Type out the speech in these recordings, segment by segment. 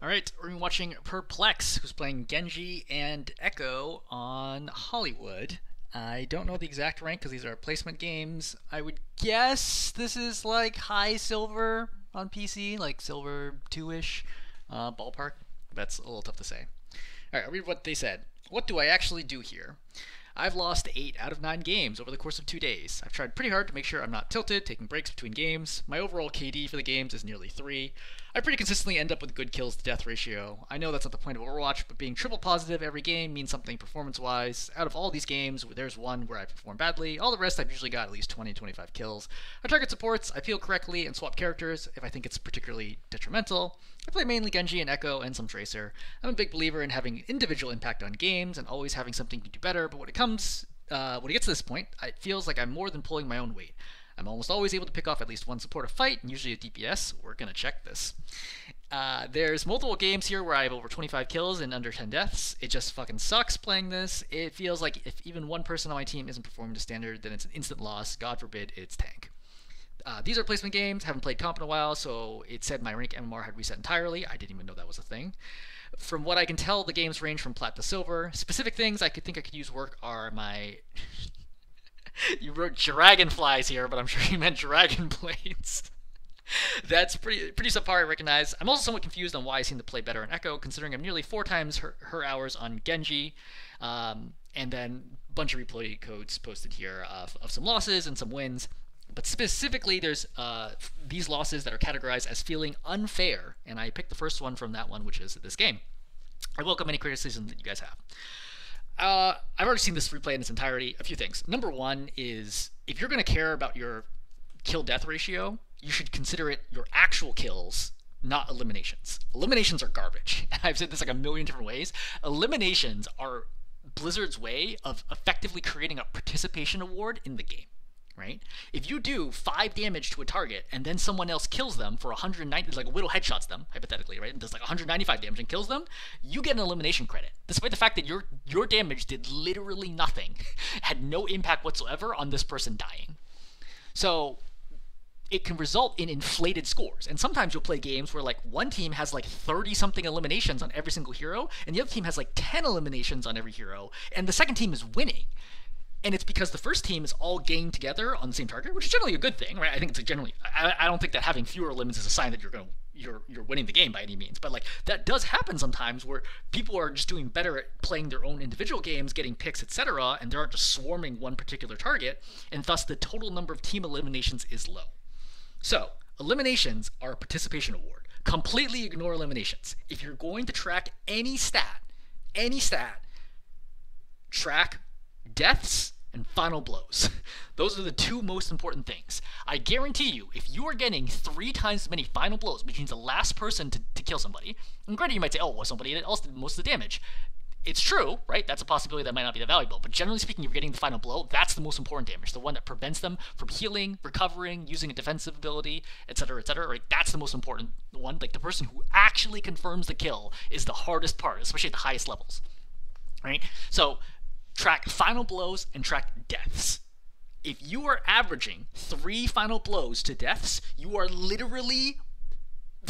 Alright, we're gonna be watching Prplex, who's playing Genji and Echo on Hollywood. I don't know the exact rank because these are placement games. I would guess this is like high silver on PC, like silver 2-ish ballpark. That's a little tough to say. Alright, I'll read what they said. What do I actually do here? I've lost 8 out of 9 games over the course of 2 days. I've tried pretty hard to make sure I'm not tilted, taking breaks between games. My overall KD for the games is nearly 3. I pretty consistently end up with good kills to death ratio. I know that's not the point of Overwatch, but being triple positive every game means something performance-wise. Out of all these games, there's one where I perform badly. All the rest, I've usually got at least 20 to 25 kills. I target supports, I peel correctly, and swap characters if I think it's particularly detrimental. I play mainly Genji and Echo and some Tracer. I'm a big believer in having individual impact on games and always having something to do better, but when it gets to this point, it feels like I'm more than pulling my own weight. I'm almost always able to pick off at least one supportive fight, and usually a DPS. We're gonna check this. There's multiple games here where I have over 25 kills and under 10 deaths. It just fucking sucks playing this. It feels like if even one person on my team isn't performing to standard, then it's an instant loss. God forbid it's tank. These are placement games. Haven't played comp in a while, so it said my rank MMR had reset entirely. I didn't even know that was a thing. From what I can tell, the games range from plat to silver. Specific things I could use work are my you wrote dragonflies here, but I'm sure you meant dragon blades. That's pretty subpar, I recognize. I'm also somewhat confused on why I seem to play better in Echo, considering I'm nearly 4 times her hours on Genji, and then a bunch of replay codes posted here of some losses and some wins. But specifically, there's these losses that are categorized as feeling unfair, and I picked the first one from that one, which is this game. I welcome any criticism that you guys have. I've already seen this replay in its entirety. A few things. Number one is, if you're going to care about your kill-death ratio, you should consider it your actual kills, not eliminations. Eliminations are garbage. I've said this like a million different ways. Eliminations are Blizzard's way of effectively creating a participation award in the game. Right? If you do 5 damage to a target and then someone else kills them for 190, like Widow headshots them, hypothetically, right, and does like 195 damage and kills them, you get an elimination credit, despite the fact that your damage did literally nothing, had no impact whatsoever on this person dying. So it can result in inflated scores. And sometimes you'll play games where like one team has like 30-something eliminations on every single hero, and the other team has like 10 eliminations on every hero, and the second team is winning. And it's because the first team is all ganged together on the same target, which is generally a good thing, right? I think it's generally. I don't think that having fewer limits is a sign that you're winning the game by any means. But like that does happen sometimes where people are just doing better at playing their own individual games, getting picks, etc., and they aren't just swarming one particular target, and thus the total number of team eliminations is low. So eliminations are a participation award. Completely ignore eliminations. If you're going to track any stat, track deaths and final blows. Those are the 2 most important things. I guarantee you, if you are getting 3 times as many final blows, which means the last person to kill somebody, and granted you might say, oh, well, somebody else did most of the damage. It's true, right? That's a possibility that might not be that valuable. But generally speaking, if you're getting the final blow, that's the most important damage. The one that prevents them from healing, recovering, using a defensive ability, etc., right? That's the most important one. Like the person who actually confirms the kill is the hardest part, especially at the highest levels, right? So track final blows and track deaths. If you are averaging 3 final blows to deaths, you are literally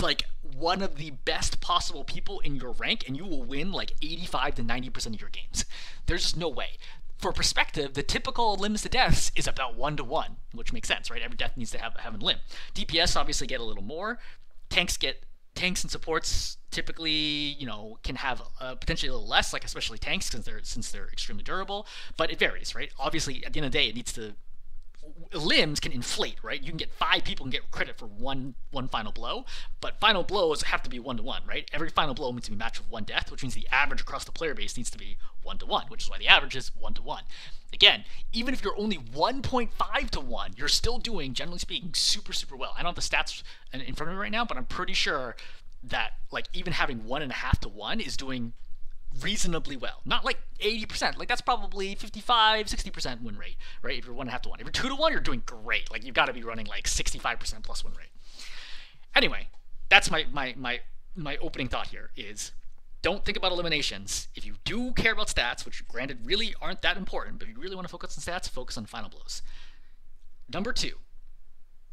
like one of the best possible people in your rank, and you will win like 85 to 90% of your games. There's just no way. For perspective, the typical limbs to deaths is about 1-to-1, which makes sense, right? Every death needs to have a limb. DPS obviously get a little more. Tanks and supports typically, can have potentially a little less, like especially tanks since they're extremely durable. But it varies, right? Obviously, at the end of the day, limbs can inflate, right? You can get 5 people can get credit for one final blow, but final blows have to be 1-to-1, right? Every final blow needs to be matched with 1 death, which means the average across the player base needs to be 1-to-1, which is why the average is 1-to-1. Again, even if you're only 1.5-to-1, you're still doing, generally speaking, super, super well. I don't have the stats in front of me right now, but I'm pretty sure that like even having 1.5-to-1 is doing reasonably well. Not like 80%. Like that's probably 55-60% win rate, right? If you're 1.5-to-1. If you're 2-to-1, you're doing great. Like you've got to be running like 65% plus win rate. Anyway, that's my opening thought here is don't think about eliminations. If you do care about stats, which granted really aren't that important, but if you really want to focus on stats, focus on final blows. Number 2,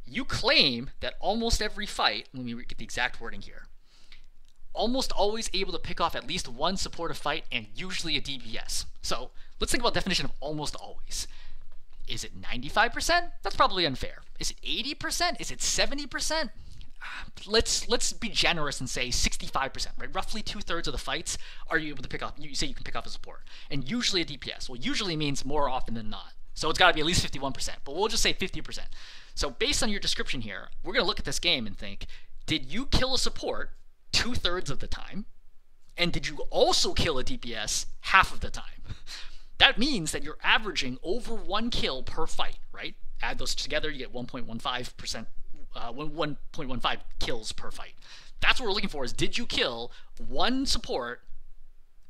you claim that almost every fight, let me get the exact wording here, almost always able to pick off at least one supportive fight and usually a DPS. So let's think about the definition of almost always. Is it 95%? That's probably unfair. Is it 80%? Is it 70%? Let's be generous and say 65%, right? Roughly 2/3 of the fights are you able to pick off. You say you can pick off a support, and usually a DPS. Well, usually means more often than not. So it's got to be at least 51%, but we'll just say 50%. So based on your description here, we're gonna look at this game and think, did you kill a support 2/3 of the time, and did you also kill a DPS half of the time? That means that you're averaging over 1 kill per fight, right? Add those together, you get 1.15%. 1.15 kills per fight. That's what we're looking for, is did you kill one support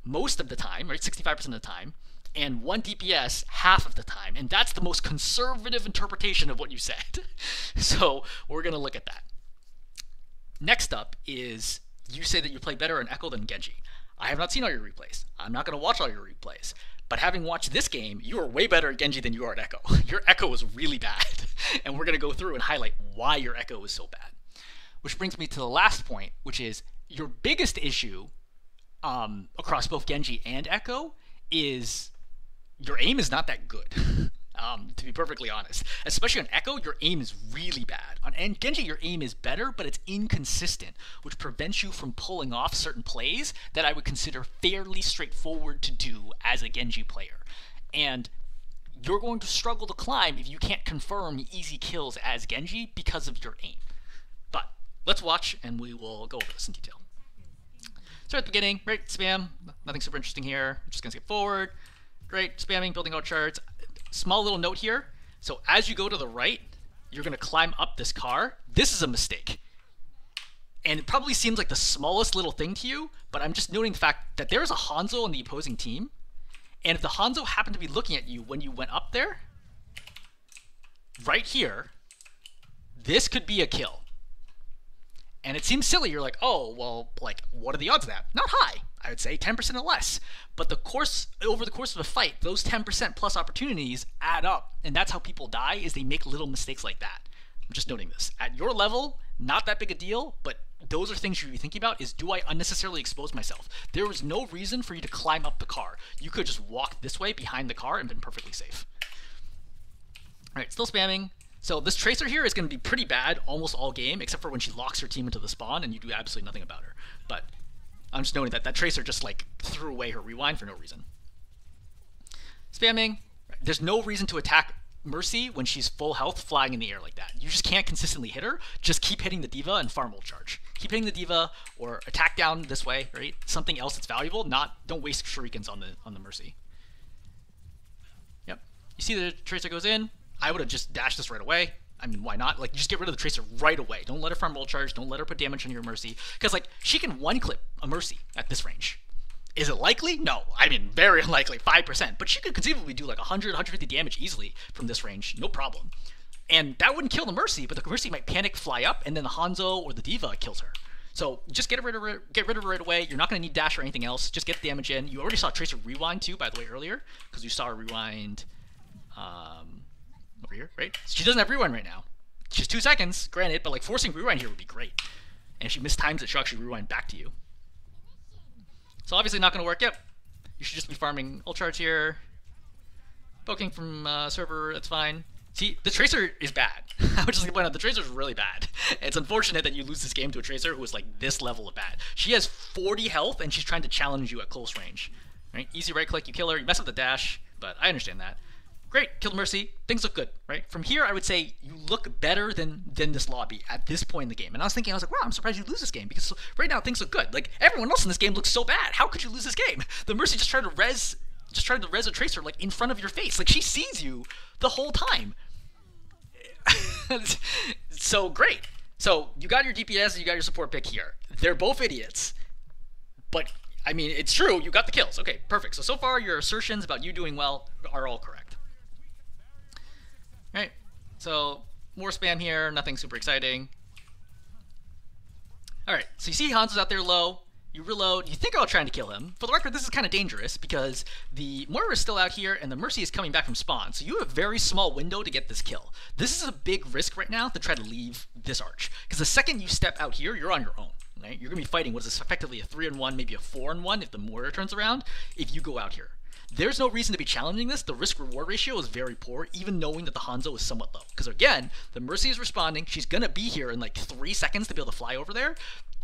most of the time, right, 65% of the time, and one DPS half of the time. And that's the most conservative interpretation of what you said. So we're going to look at that. Next up is, you say that you play better in Echo than Genji. I have not seen all your replays. I'm not going to watch all your replays. But having watched this game, you are way better at Genji than you are at Echo. Your Echo is really bad. And we're going to go through and highlight why your Echo is so bad. Which brings me to the last point, which is your biggest issue across both Genji and Echo is your aim is not that good. To be perfectly honest. Especially on Echo, your aim is really bad. On Genji, your aim is better, but it's inconsistent, which prevents you from pulling off certain plays that I would consider fairly straightforward to do as a Genji player. And you're going to struggle to climb if you can't confirm easy kills as Genji because of your aim. But let's watch, and we will go over this in detail. So at the beginning, right, spam, nothing super interesting here. I'm just going to skip forward. Great, spamming, building out charts. Small little note here. So as you go to the right, you're going to climb up this car. This is a mistake. And it probably seems like the smallest little thing to you, but I'm just noting the fact that there's a Hanzo on the opposing team. And if the Hanzo happened to be looking at you when you went up there, right here, this could be a kill. And it seems silly. You're like, oh, well, like, what are the odds of that? Not high. I would say 10% or less. But over the course of a fight, those 10% plus opportunities add up. And that's how people die, is they make little mistakes like that. I'm just noting this. At your level, not that big a deal, but those are things you should be thinking about, is do I unnecessarily expose myself? There was no reason for you to climb up the car. You could just walk this way behind the car and been perfectly safe. All right, still spamming. So this Tracer here is going to be pretty bad almost all game, except for when she locks her team into the spawn and you do absolutely nothing about her. But I'm just noting that that Tracer just like threw away her rewind for no reason. Spamming. There's no reason to attack Mercy when she's full health flying in the air like that. You just can't consistently hit her. Just keep hitting the D.Va and farm ult charge. Keep hitting the D.Va or attack down this way, right? Something else that's valuable. Don't waste shurikens on the Mercy. Yep. You see the Tracer goes in. I would have just dashed this right away. I mean, why not? Like, just get rid of the Tracer right away. Don't let her farm ult charge. Don't let her put damage on your Mercy. Because, like, she can one-clip a Mercy at this range. Is it likely? No. I mean, very unlikely. 5%. But she could conceivably do, like, 100, 150 damage easily from this range. No problem. And that wouldn't kill the Mercy, but the Mercy might panic, fly up, and then the Hanzo or the D.Va kills her. So just get rid of her right away. You're not going to need dash or anything else. Just get the damage in. You already saw Tracer rewind, too, by the way, earlier. Because you saw her rewind... over here, right? She doesn't have rewind right now. She's 2 seconds, granted, but like forcing rewind here would be great. And if she mistimes it, she'll actually rewind back to you. So obviously not going to work. Yep. You should just be farming ult charge here. Poking from server, that's fine. See, the Tracer is bad. I would just like to point out, the Tracer is really bad. It's unfortunate that you lose this game to a Tracer who is like this level of bad. She has 40 health and she's trying to challenge you at close range. Right? Easy right click, you kill her, you mess up the dash, but I understand that. Great, killed Mercy, things look good, right? From here, I would say you look better than this lobby at this point in the game. And I was thinking, I was like, wow, I'm surprised you lose this game, because right now things look good. Like, everyone else in this game looks so bad. How could you lose this game? The Mercy just tried to res a Tracer, like, in front of your face. Like, she sees you the whole time. So, great. So, you got your DPS and you got your support pick here. They're both idiots. But, I mean, it's true, you got the kills. Okay, perfect. So far, your assertions about you doing well are all correct. Right, so more spam here, nothing super exciting. Alright, so you see Hanzo's out there low, you reload, you think about trying to kill him. For the record, this is kind of dangerous because the Moira is still out here and the Mercy is coming back from spawn, so you have a very small window to get this kill. This is a big risk right now to try to leave this arch, because the second you step out here, you're on your own. Right? You're going to be fighting what is effectively a 3-1, maybe a 4-1 if the Moira turns around, if you go out here. There's no reason to be challenging this. The risk-reward ratio is very poor, even knowing that the Hanzo is somewhat low. Because again, the Mercy is responding. She's going to be here in like 3 seconds to be able to fly over there.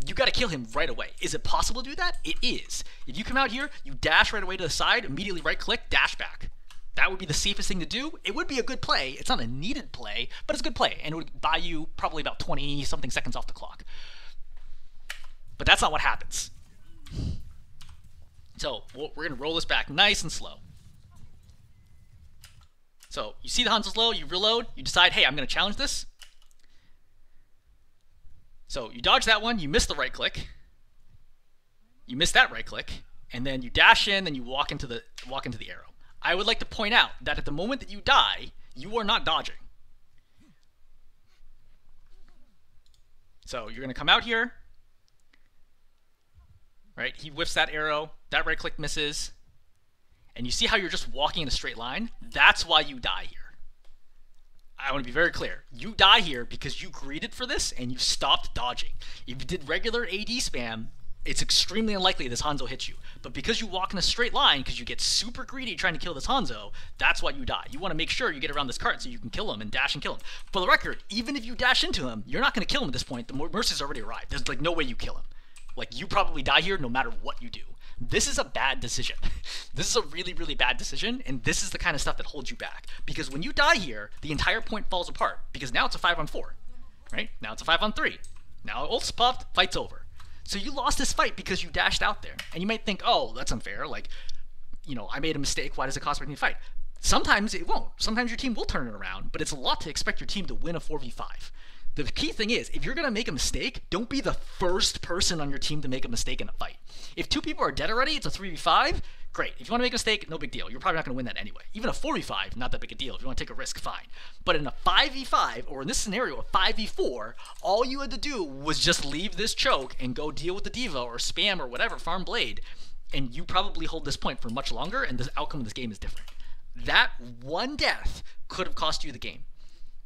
You got to kill him right away. Is it possible to do that? It is. If you come out here, you dash right away to the side, immediately right-click, dash back. That would be the safest thing to do. It would be a good play. It's not a needed play, but it's a good play. And it would buy you probably about 20-something seconds off the clock. But that's not what happens. So we're going to roll this back nice and slow. So you see the Hanzo's low, you reload, you decide, hey, I'm going to challenge this. So you dodge that one, you miss the right click. You miss that right click, and then you dash in, then you walk into the arrow. I would like to point out that at the moment that you die, you are not dodging. So you're going to come out here. Right? He whiffs that arrow, that right click misses, and you see how you're just walking in a straight line? That's why you die here. I want to be very clear. You die here because you greeted for this and you stopped dodging. If you did regular AD spam, it's extremely unlikely this Hanzo hits you. But because you walk in a straight line, because you get super greedy trying to kill this Hanzo, that's why you die. You want to make sure you get around this cart so you can kill him and dash and kill him. For the record, even if you dash into him, you're not going to kill him at this point. The Mercy's already arrived. There's like no way you kill him. Like, you probably die here no matter what you do. This is a bad decision. This is a really, really bad decision, and this is the kind of stuff that holds you back. Because when you die here, the entire point falls apart. Because now it's a 5-on-4, right? Now it's a 5-on-3. Now ult's popped, fight's over. So you lost this fight because you dashed out there. And you might think, oh, that's unfair. Like, you know, I made a mistake. Why does it cost me to fight? Sometimes it won't. Sometimes your team will turn it around, but it's a lot to expect your team to win a 4v5. The key thing is, if you're going to make a mistake, don't be the first person on your team to make a mistake in a fight. If 2 people are dead already, it's a 3v5, great. If you want to make a mistake, no big deal. You're probably not going to win that anyway. Even a 4v5, not that big a deal. If you want to take a risk, fine. But in a 5v5, or in this scenario, a 5v4, all you had to do was just leave this choke and go deal with the D.Va or spam or whatever, farm blade, and you probably hold this point for much longer, and the outcome of this game is different. That one death could have cost you the game.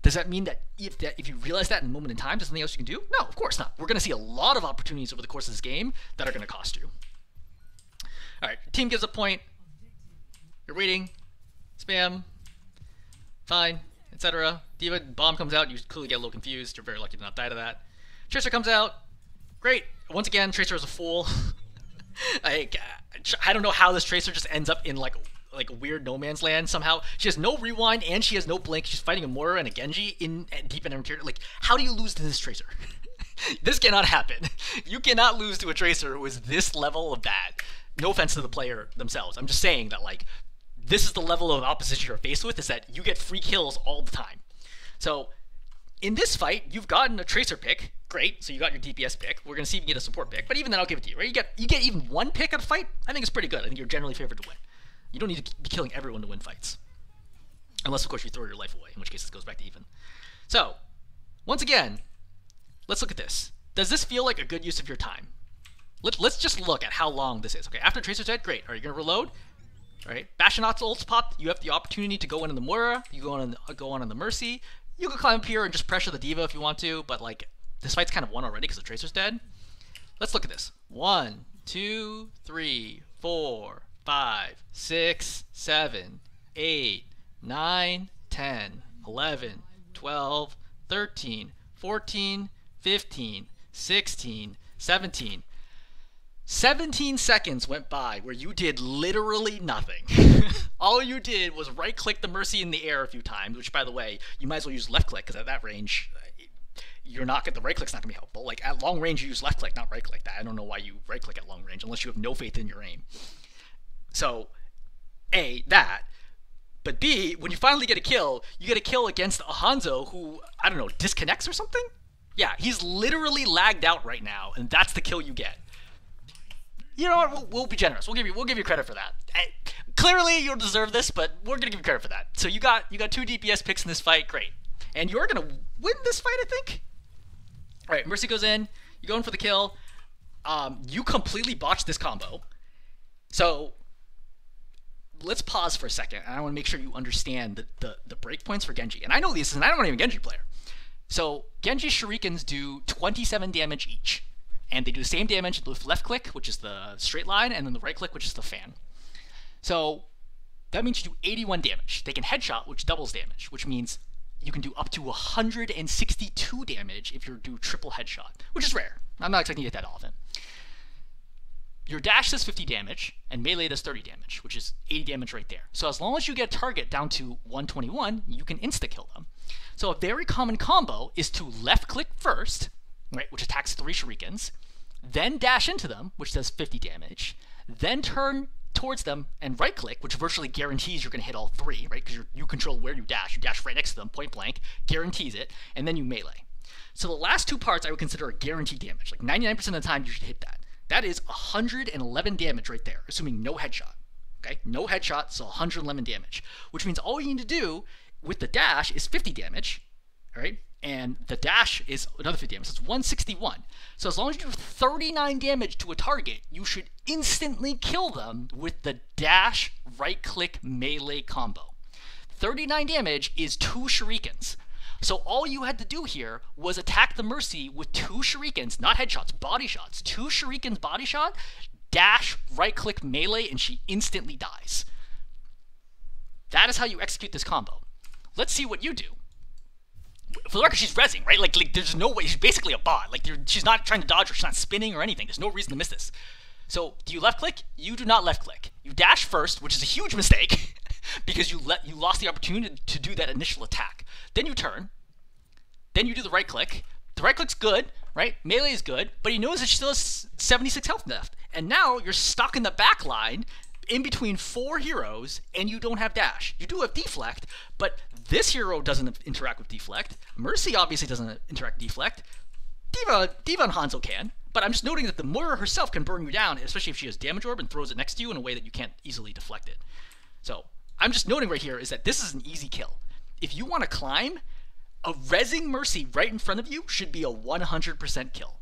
Does that mean that if you realize that in a moment in time, there's something else you can do? No, of course not. We're going to see a lot of opportunities over the course of this game that are going to cost you. All right, team gives a point. You're waiting. Spam. Fine, etc. D.Va bomb comes out. You clearly get a little confused. You're very lucky to not die to that. Tracer comes out. Great. Once again, Tracer is a fool. I don't know how this Tracer just ends up in like a weird no man's land somehow. She has no rewind and she has no blink. She's fighting a Moira and a Genji deep in her interior. Like, how do you lose to this Tracer? This cannot happen. You cannot lose to a Tracer who is this level of bad. No offense to the player themselves. I'm just saying that, like, this is the level of opposition you're faced with, is that you get free kills all the time. So in this fight, you've gotten a Tracer pick. Great. So you got your DPS pick. We're going to see if you can get a support pick. But even then, I'll give it to you, right? You get even one pick at a fight. I think it's pretty good. I think you're generally favored to win. You don't need to be killing everyone to win fights. Unless, of course, you throw your life away, in which case it goes back to even. So, once again, let's look at this. Does this feel like a good use of your time? Let's just look at how long this is. Okay, after Tracer's dead, great. Are you going to reload? All right, Bastionot's ult's popped. You have the opportunity to go in the Moira. You go on in the Mercy. You can climb up here and just pressure the D.Va if you want to, but, like, this fight's kind of won already because the Tracer's dead. Let's look at this. 1, 2, 3, 4, 5, 6, 7, 8, 9, 10, 11, 12, 13, 14, 15, 16, 17. 17 seconds went by where you did literally nothing. All you did was right-click the Mercy in the air a few times, which, by the way, you might as well use left-click, because at that range, the right-click's not going to be helpful. Like, at long range, you use left-click, not right-click. I don't know why you right-click at long range, unless you have no faith in your aim. So, A, that. But B, when you finally get a kill, you get a kill against a Hanzo who, I don't know, disconnects or something? Yeah, he's literally lagged out right now, and that's the kill you get. You know what? We'll be generous. We'll give you credit for that. Clearly, you'll deserve this, but we're gonna give you credit for that. So you got 2 DPS picks in this fight. Great, and you're gonna win this fight, I think. All right, Mercy goes in. You go in for the kill. You completely botched this combo. So let's pause for a second, and I want to make sure you understand the breakpoints for Genji. And I know these, and I'm not even a Genji player. So Genji shurikens do 27 damage each. and they do the same damage with left click, which is the straight line, and then the right click, which is the fan. So that means you do 81 damage. They can headshot, which doubles damage, which means you can do up to 162 damage if you do triple headshot, which is rare. I'm not expecting to get that often. Your dash does 50 damage, and melee does 30 damage, which is 80 damage right there. So as long as you get a target down to 121, you can insta-kill them. So a very common combo is to left-click first, right, which attacks 3 shurikens, then dash into them, which does 50 damage, then turn towards them and right-click, which virtually guarantees you're going to hit all 3, right, because you control where you dash. You dash right next to them, point blank, guarantees it, and then you melee. So the last 2 parts I would consider a guaranteed damage. Like 99% of the time, you should hit that. That is 111 damage right there, assuming no headshot. Okay, no headshot, so 111 damage, which means all you need to do with the dash is 50 damage, all right? And the dash is another 50 damage, so it's 161. So as long as you do 39 damage to a target, you should instantly kill them with the dash right-click melee combo. 39 damage is 2 shurikens. So all you had to do here was attack the Mercy with 2 shurikens, not headshots, body shots. 2 shurikens body shot, dash, right-click, melee, and she instantly dies. That is how you execute this combo. Let's see what you do. For the record, she's rezzing, right? Like there's no way. She's basically a bot. Like she's not trying to dodge or she's not spinning or anything. There's no reason to miss this. So do you left-click? You do not left-click. You dash first, which is a huge mistake. Because you lost the opportunity to do that initial attack. Then you turn. Then you do the right click. The right click's good, right? Melee is good, but he knows that she still has 76 health left. And now you're stuck in the back line in between 4 heroes, and you don't have dash. You do have deflect, but this hero doesn't interact with deflect. Mercy obviously doesn't interact with deflect. Diva and Hanzo can. But I'm just noting that the Moira herself can burn you down, especially if she has damage orb and throws it next to you in a way that you can't easily deflect it. So I'm just noting right here is that this is an easy kill. If you want to climb, a rezzing Mercy right in front of you should be a 100% kill.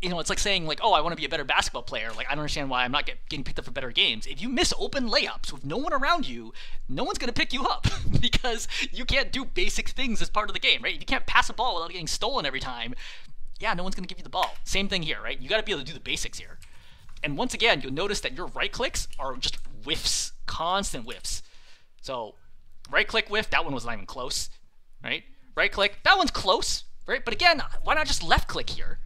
You know, it's like saying, like, oh, I want to be a better basketball player. Like, I don't understand why I'm not getting picked up for better games. If you miss open layups with no one around you, no one's going to pick you up because you can't do basic things as part of the game, right? If you can't pass a ball without getting stolen every time, yeah, no one's going to give you the ball. Same thing here, right? You got to be able to do the basics here. And once again, you'll notice that your right clicks are just whiffs, constant whiffs. So right click whiff, that one was not even close, right? Right click, that one's close, right? But again, why not just left click here?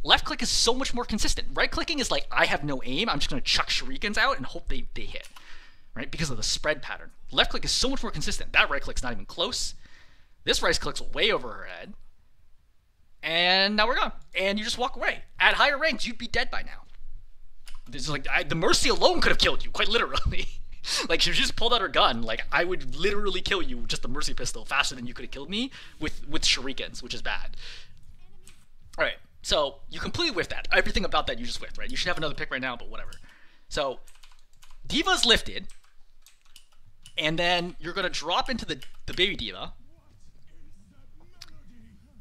Left click is so much more consistent. Right clicking is like, I have no aim, I'm just going to chuck shurikens out and hope they hit, right? Because of the spread pattern. Left click is so much more consistent. That right click's not even close. This right click's way over her head. And now we're gone. And you just walk away. At higher ranks, you'd be dead by now. This is like, the Mercy alone could have killed you, quite literally. Like, she just pulled out her gun. Like, I would literally kill you with just the Mercy pistol faster than you could have killed me with shurikens, which is bad. Alright, so you completely whiffed that. Everything about that you just whiffed, right? You should have another pick right now, but whatever. So, Diva's lifted, and then you're going to drop into the baby Diva.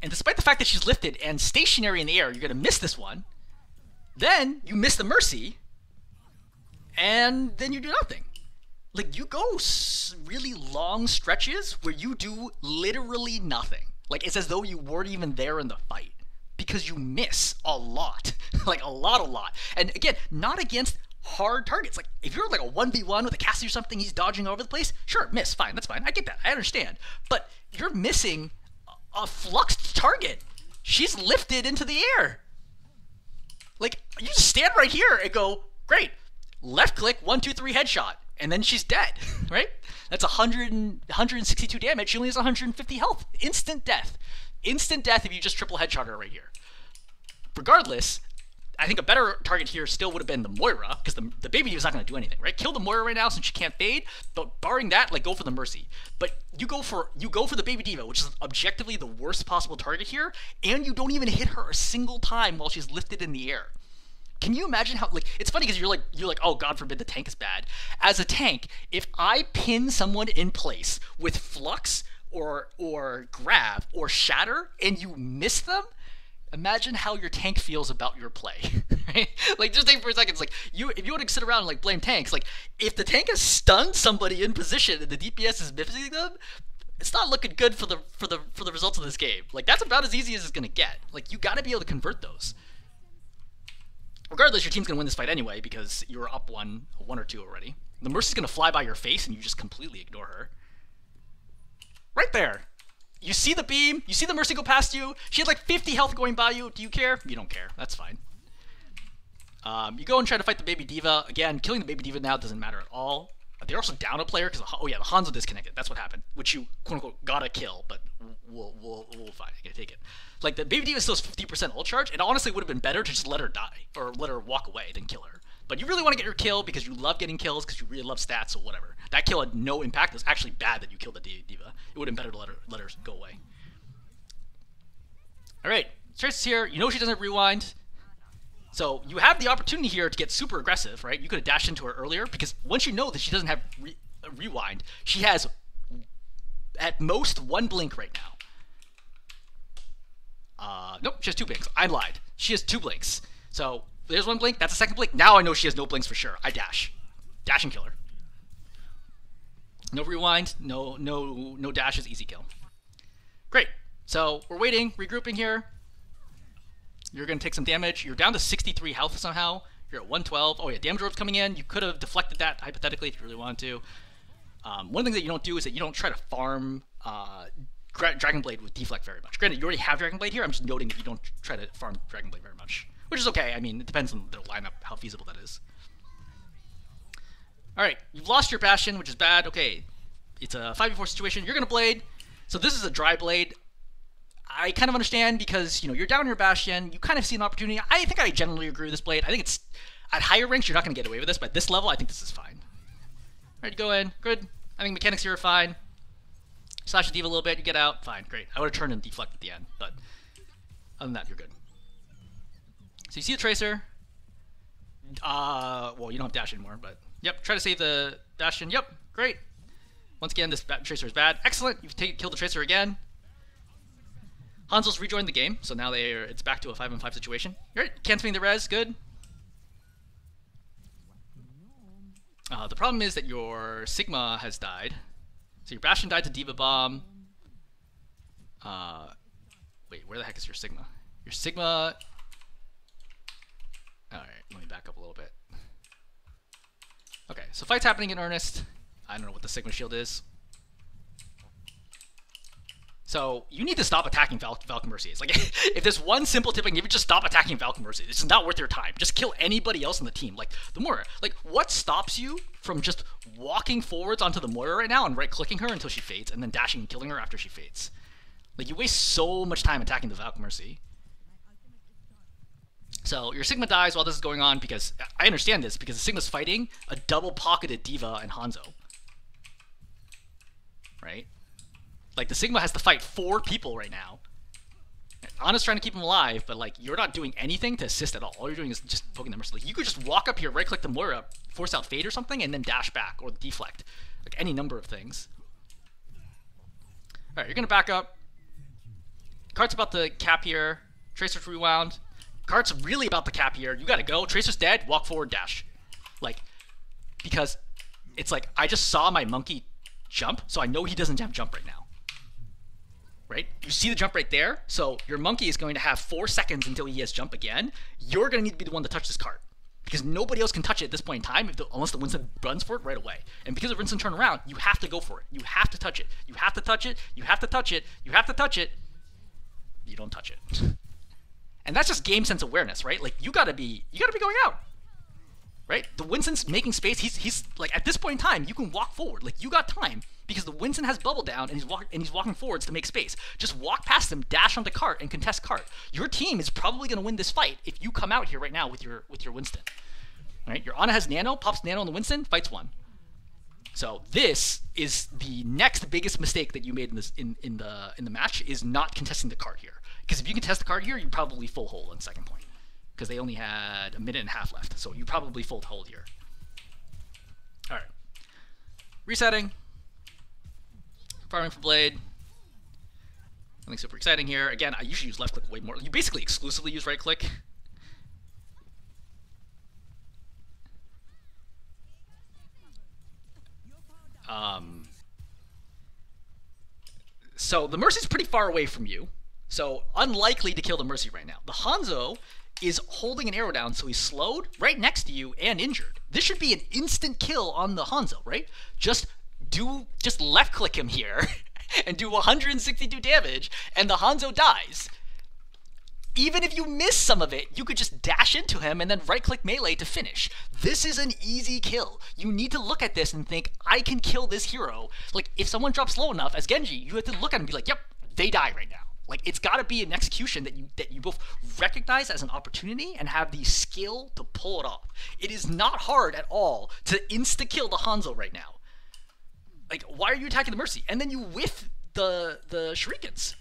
And despite the fact that she's lifted and stationary in the air, you're going to miss this one. Then you miss the Mercy, and then you do nothing. Like, you go really long stretches where you do literally nothing. Like, it's as though you weren't even there in the fight. Because you miss a lot. Like, a lot. And again, not against hard targets. Like, if you're like a 1v1 with a Cassie or something, he's dodging all over the place, sure, miss, fine, that's fine. I get that, I understand. But you're missing a fluxed target. She's lifted into the air. Like, you just stand right here and go, great, left click, 1, 2, 3 headshot, and then she's dead, right? That's 162 damage. She only has 150 health. Instant death. Instant death if you just triple headshot her right here. Regardless, I think a better target here still would have been the Moira, because the baby is not going to do anything, right? Kill the Moira right now since she can't fade, but barring that, like, go for the Mercy. But you go for the baby Diva, which is objectively the worst possible target here, and you don't even hit her a single time while she's lifted in the air. Can you imagine how, like, it's funny because you're like, oh, God forbid the tank is bad. As a tank, if I pin someone in place with flux or grab or shatter and you miss them, imagine how your tank feels about your play, right? Like, just think for a second, it's like, if you want to sit around and, like, blame tanks, like, if the tank has stunned somebody in position and the DPS is missing them, it's not looking good for the results of this game. Like, that's about as easy as it's gonna get. Like, you gotta be able to convert those. regardless, your team's gonna win this fight anyway because you're up one or two already. The Mercy's gonna fly by your face and you just completely ignore her. Right there. You see the beam, you see the Mercy go past you. She had like 50 health going by you. Do you care? You don't care. That's fine. You go and try to fight the Baby D.Va. Again, killing the Baby D.Va now doesn't matter at all. They're also down a player because, oh yeah, the Hanzo disconnected. That's what happened. Which you, quote unquote, gotta kill, but we'll find it. I gotta take it. Like, the Baby D.Va still has 50% ult charge. It honestly would have been better to just let her die, or let her walk away than kill her. But you really want to get your kill because you love getting kills, because you really love stats, or whatever. That kill had no impact. It was actually bad that you killed the D.Va. It would have been better to let her go away. Alright, Tracer's here. You know she doesn't have rewind. So you have the opportunity here to get super aggressive, right? You could have dashed into her earlier, because once you know that she doesn't have rewind, she has at most one blink right now. Nope, she has 2 blinks. I lied. She has 2 blinks. So there's 1 blink, that's a second blink. Now I know she has no blinks for sure. I dash. Dash and kill her. No rewind, no dashes, easy kill. Great. So we're waiting, regrouping here. You're going to take some damage. You're down to 63 health somehow. You're at 112. Oh yeah, damage orb's coming in. You could have deflected that, hypothetically, if you really wanted to. One thing that you don't do is that you don't try to farm Dragon Blade with deflect very much. Granted, you already have Dragon Blade here. I'm just noting that you don't try to farm Dragon Blade very much. Which is okay. I mean, it depends on their lineup, how feasible that is. Alright, you've lost your Bastion, which is bad. Okay, it's a 5v4 situation. You're going to Blade. So this is a dry Blade. I kind of understand because, you know, you're down your Bastion. You kind of see an opportunity. I think I generally agree with this Blade. I think it's... At higher ranks, you're not going to get away with this, but at this level, I think this is fine. Alright, go in. Good. I think mechanics here are fine. Slash the D.Va a little bit, you get out. Fine, great. I would have turned and deflect at the end, but other than that, you're good. So you see the Tracer. Well, you don't have dash anymore, but yep. Try to save the Bastion. Yep, great. Once again, this Tracer is bad. Excellent. You've killed the Tracer again. Hanzo's rejoined the game, so now it's back to a 5-on-5 situation. Great. Canceling the res. Good. The problem is that your Sigma has died. So your Bastion died to D.Va Bomb. Wait, where the heck is your Sigma? Your Sigma... Alright, let me back up a little bit. Okay, so fight's happening in earnest. I don't know what the Sigma shield is. So you need to stop attacking Falcon Mercy. Like, if there's one simple tip I can give you, just stop attacking Falcon Mercy. This is not worth your time. Just kill anybody else on the team. Like, the Moira. Like, what stops you from just walking forwards onto the Moira right now and right-clicking her until she fades, and then dashing and killing her after she fades? Like, you waste so much time attacking the Falcon Mercy. So your Sigma dies while this is going on because I understand this because the Sigma's fighting a double-pocketed D.Va and Hanzo. Right? Like, the Sigma has to fight 4 people right now. Ana's trying to keep him alive, but, like, you're not doing anything to assist at all. All you're doing is just poking them mercilessly. You could just walk up here, right-click the Moira, force out Fade or something, and then dash back, or deflect. Like, any number of things. Alright, you're gonna back up. Cart's about to cap here. Tracer's rewound. Cart's really about the cap here. You gotta go. Tracer's dead. Walk forward, dash. Like, because it's like, I just saw my monkey jump, so I know he doesn't have jump right now. Right? You see the jump right there? So your monkey is going to have 4 seconds until he has jump again. You're going to need to be the one to touch this cart. Because nobody else can touch it at this point in time unless the Winston runs for it right away. And because of Winston turn around, you have to go for it. You have to touch it. You have to touch it. You have to touch it. You have to touch it. You don't touch it. And that's just game sense awareness, right? Like, you gotta be going out. Right? The Winston's making space. He's like, at this point in time, you can walk forward. Like, you got time. Because the Winston has bubble down and he's walking forwards to make space. Just walk past him, dash onto cart, and contest cart. Your team is probably going to win this fight if you come out here right now with your Winston. All right, your Ana has nano, pops nano on the Winston, fights 1. So this is the next biggest mistake that you made in this in the match is not contesting the cart here. Because if you contest the cart here, you probably full hold on second point. Because they only had a minute and a half left, so you probably full hold here. All right, resetting. Farming for Blade. Nothing super exciting here. Again, I usually use left click way more. You basically exclusively use right click. So the Mercy's pretty far away from you. So unlikely to kill the Mercy right now. The Hanzo is holding an arrow down, so he's slowed, right next to you, and injured. This should be an instant kill on the Hanzo, right? Just left click him here and do 162 damage, and the Hanzo dies. Even if you miss some of it, you could just dash into him and then right-click melee to finish. This is an easy kill. You need to look at this and think, I can kill this hero. Like, if someone drops low enough, as Genji, you have to look at him and be like, yep, they die right now. Like, it's got to be an execution that you both recognize as an opportunity and have the skill to pull it off. It is not hard at all to insta-kill the Hanzo right now. Like, why are you attacking the Mercy? And then you whiff the shurikens.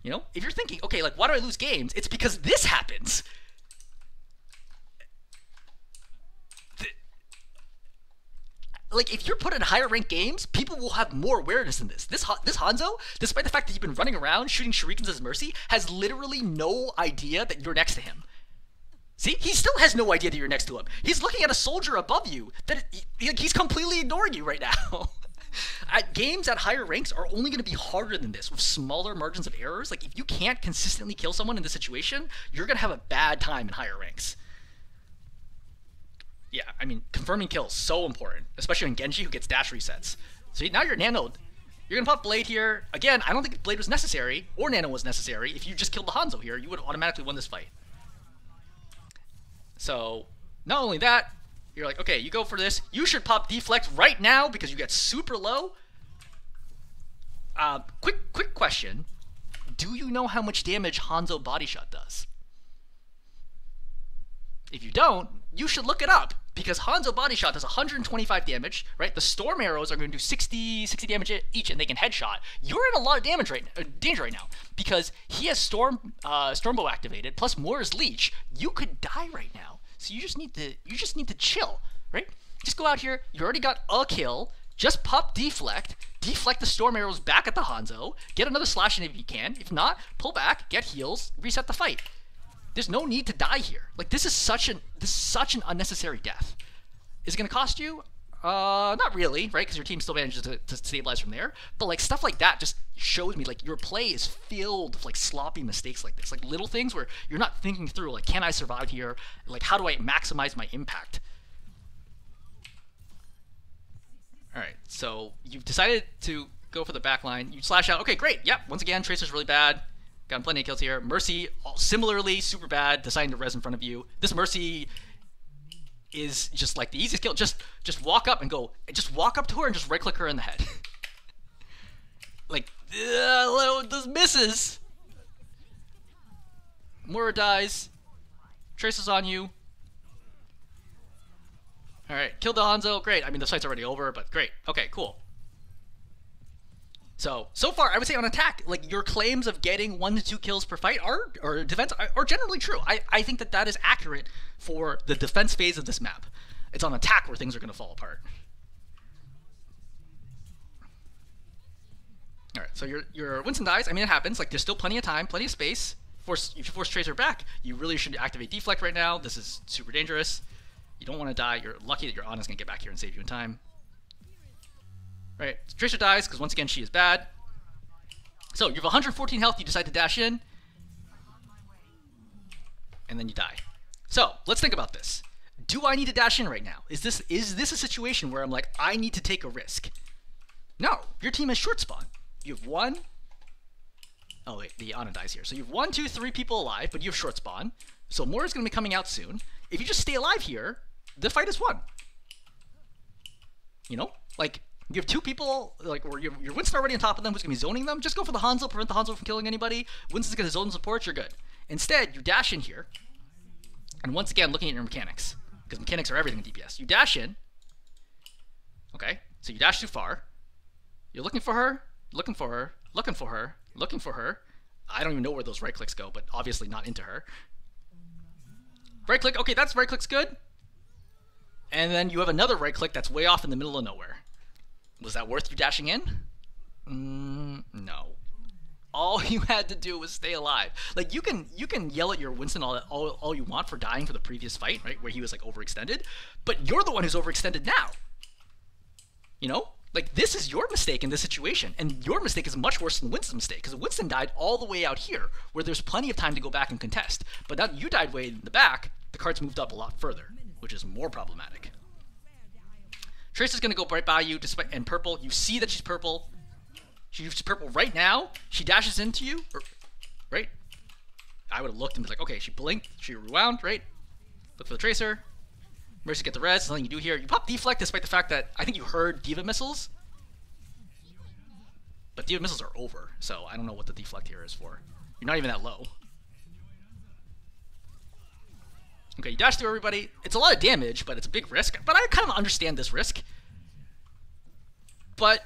You know, if you're thinking, okay, like, why do I lose games? It's because this happens. Like, if you're put in higher ranked games, people will have more awareness than this. This Hanzo, despite the fact that you've been running around shooting shurikens as Mercy, has literally no idea that you're next to him. See, he still has no idea that you're next to him. He's looking at a soldier above you. He's completely ignoring you right now. Games at higher ranks are only going to be harder than this, with smaller margins of errors. Like, if you can't consistently kill someone in this situation, you're going to have a bad time in higher ranks. Yeah, I mean, confirming kills, so important, especially in Genji, who gets dash resets. So now you're nanoed. You're going to pop Blade here. Again, I don't think Blade was necessary, or nano was necessary. If you just killed the Hanzo here, you would have automatically won this fight. So, not only that, you're like, okay, you go for this. You should pop deflect right now because you get super low. Quick question. Do you know how much damage Hanzo Body Shot does? If you don't, you should look it up, because Hanzo Body Shot does 125 damage, right? The Storm Arrows are going to do 60 damage each, and they can headshot. You're in a lot of danger right now, because he has Stormbow activated, plus Moira's Leech. You could die right now. So you just need to chill, right? Just go out here. You already got a kill. Just pop deflect the Storm Arrows back at the Hanzo, get another slash in if you can. If not, pull back, get heals, reset the fight. There's no need to die here. Like, this is such an unnecessary death. Is it gonna cost you? Not really, right? Because your team still manages to stabilize from there. But like, stuff like that just shows me like your play is filled with like sloppy mistakes like this, like little things where you're not thinking through like, can I survive here? Like, how do I maximize my impact? All right, so you've decided to go for the back line. You slash out. Okay, great. Yep. Once again, Tracer's really bad. Gotten plenty of kills here. Mercy, similarly, super bad, deciding to res in front of you. This Mercy is just like the easiest kill. Just walk up and go. Just walk up to her and just right-click her in the head. Like, this misses. Moira dies. Tracer's on you. Alright, killed the Hanzo. Great. I mean, the fight's already over, but great. Okay, cool. So far, I would say on attack, like, your claims of getting 1 to 2 kills per fight or defense are generally true. I think that is accurate for the defense phase of this map. It's on attack where things are going to fall apart. Alright, so your Winston dies. I mean, it happens. Like, there's still plenty of time, plenty of space. If you force Tracer back, you really should activate Deflect right now. This is super dangerous. You don't want to die. You're lucky that your Ana's going to get back here and save you in time. Right, Tracer dies because once again she is bad. So you have 114 health, you decide to dash in, and then you die. So let's think about this. Do I need to dash in right now? Is this a situation where I'm like, I need to take a risk? No, your team has short spawn. You have one. Oh wait, the Ana dies here. So you have 1, 2, 3 people alive, but you have short spawn. So more is going to be coming out soon. If you just stay alive here, the fight is won. You know, like. You have 2 people, like, or your Winston already on top of them who's going to be zoning them. Just go for the Hanzo, prevent the Hanzo from killing anybody. Winston's going to zone support, you're good. Instead, you dash in here. And once again, looking at your mechanics. Because mechanics are everything in DPS. You dash in. Okay, so you dash too far. You're looking for her, looking for her, looking for her, looking for her. I don't even know where those right clicks go, but obviously not into her. Right click, okay, that's right click's good. And then you have another right click that's way off in the middle of nowhere. Was that worth you dashing in? No. All you had to do was stay alive. Like, you can yell at your Winston all you want for dying for the previous fight, right, where he was like overextended, but you're the one who's overextended now. You know, Like, this is your mistake in this situation, and your mistake is much worse than Winston's mistake, because Winston died all the way out here, where there's plenty of time to go back and contest. But now that you died way in the back, the card's moved up a lot further, which is more problematic. Tracer's going to go right by you, and purple. You see that she's purple. She's purple right now. She dashes into you, right? I would have looked and been like, okay, she blinked, she rewound, right? Look for the Tracer. Mercy get the res, there's nothing you do here. You pop deflect despite the fact that I think you heard Diva missiles. But Diva missiles are over, so I don't know what the deflect here is for. You're not even that low. Okay, you dash through everybody. It's a lot of damage, but it's a big risk. But I kind of understand this risk. But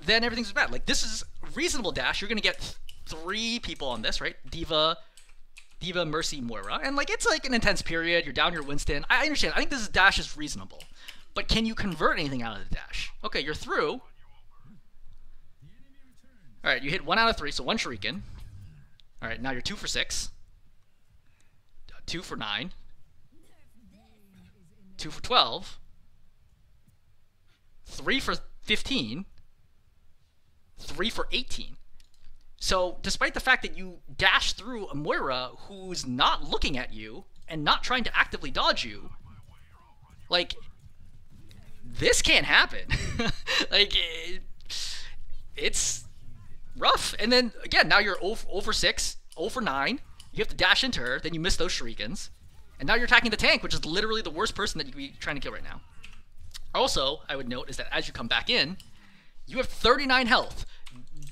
then everything's bad. Like, this is reasonable dash. You're going to get 3 people on this, right? Diva, Mercy, Moira. And, like, it's like an intense period. You're down your Winston. I understand. I think this dash is reasonable. But can you convert anything out of the dash? Okay, you're through. Alright, you hit 1 out of 3, so 1 Shuriken. Alright, now you're 2 for 6. 2 for 9. 2 for 12. 3 for 15. 3 for 18. So, despite the fact that you dash through a Moira who's not looking at you and not trying to actively dodge you, like, this can't happen. Like, it's rough. And then, again, now you're 0 for 6, 0 for 9. You have to dash into her, then you miss those Shurikens. And now you're attacking the tank, which is literally the worst person that you could be trying to kill right now. Also, I would note is that as you come back in, you have 39 health.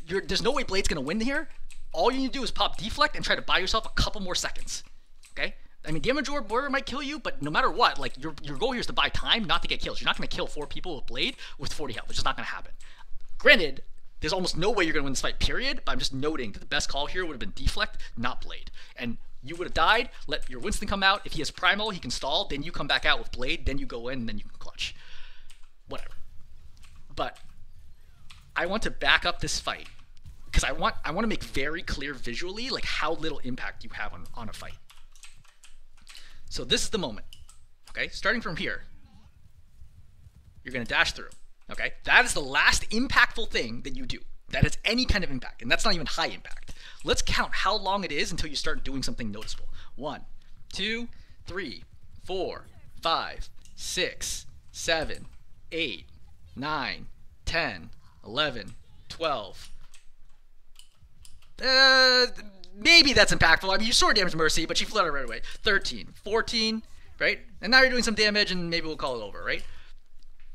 There's no way Blade's going to win here. All you need to do is pop deflect and try to buy yourself a couple more seconds. Okay? I mean, Damage Orb Border might kill you, but no matter what, like, your goal here is to buy time, not to get kills. You're not going to kill 4 people with Blade with 40 health. It's just not going to happen. Granted, there's almost no way you're going to win this fight, period, but I'm just noting that the best call here would have been deflect, not Blade. And you would have died, let your Winston come out. If he has Primal, he can stall, then you come back out with Blade, then you go in, and then you can clutch. Whatever. But I want to back up this fight, because I want to make very clear visually like how little impact you have on a fight. So this is the moment. Okay, starting from here, you're going to dash through. Okay, that is the last impactful thing that you do. That has any kind of impact, and that's not even high impact. Let's count how long it is until you start doing something noticeable. 1, 2, 3, 4, 5, 6, 7, 8, 9, 10, 11, 12. Maybe that's impactful. I mean, you sword damage Mercy, but she flew out right away. 13, 14, right? And now you're doing some damage, and maybe we'll call it over, right?